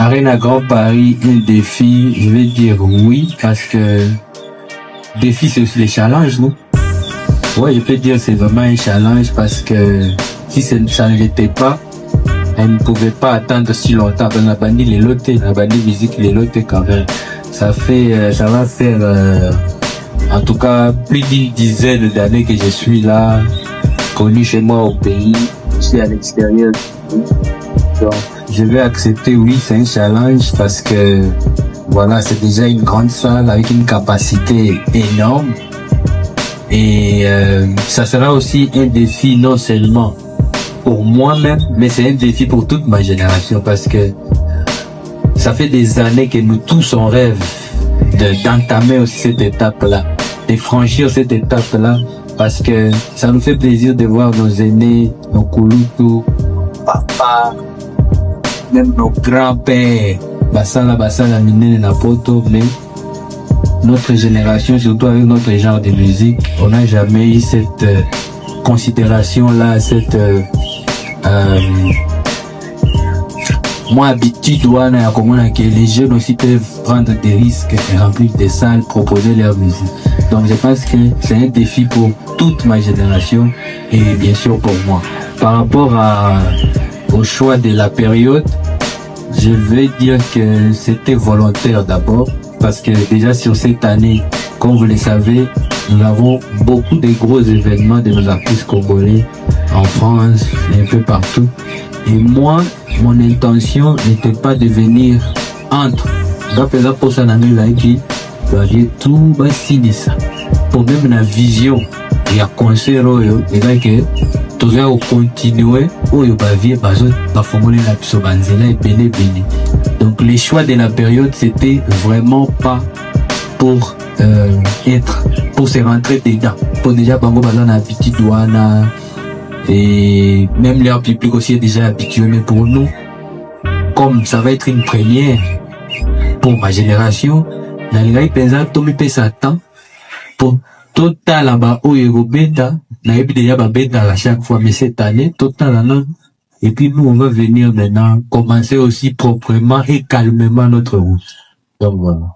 Arena Grand Paris, un défi, je vais dire oui, parce que défi c'est aussi les challenges, non? Ouais, je peux dire c'est vraiment un challenge parce que si ça ne l'était pas, elle ne pouvait pas attendre si longtemps. On a banni les lotés, on a banni musique les lotés quand même. Ça va faire, en tout cas, plus d'une dizaine d'années que je suis là, connu chez moi au pays, je suis à l'extérieur. Donc, je vais accepter, oui, c'est un challenge parce que, voilà, c'est déjà une grande salle avec une capacité énorme. Et ça sera aussi un défi non seulement pour moi-même, mais c'est un défi pour toute ma génération parce que ça fait des années que nous tous on rêve d'entamer aussi cette étape-là, de franchir cette étape-là, parce que ça nous fait plaisir de voir nos aînés, nos kouloutou, papa, même nos grands-pères, basala, minene na poto, mais notre génération, surtout avec notre genre de musique, on n'a jamais eu cette considération-là, cette moi habitude que les jeunes aussi peuvent prendre des risques et remplir des salles, proposer leur musique. Donc je pense que c'est un défi pour toute ma génération et bien sûr pour moi. Par rapport au choix de la période, je vais dire que c'était volontaire d'abord, parce que déjà sur cette année, comme vous le savez, nous avons beaucoup de gros événements de nos artistes congolais en France et un peu partout. Et moi, mon intention n'était pas de venir entre. Pour ça, tout va signer ça. Pour même la vision, il y a concert, et là que tout ça va continuer, donc les choix de la période, c'était vraiment pas pour pour se rentrer dedans. Pour déjà bango bazana habitude douana et même leur public aussi est déjà habitué, mais pour nous, comme ça va être une première pour ma génération, na lingai penza tomi pesa temps pour total là-bas où il bêta, na ebi déjà ba bêta à chaque fois, mais cette année total là. Et puis nous on va venir maintenant commencer aussi proprement et calmement notre route. Donc voilà.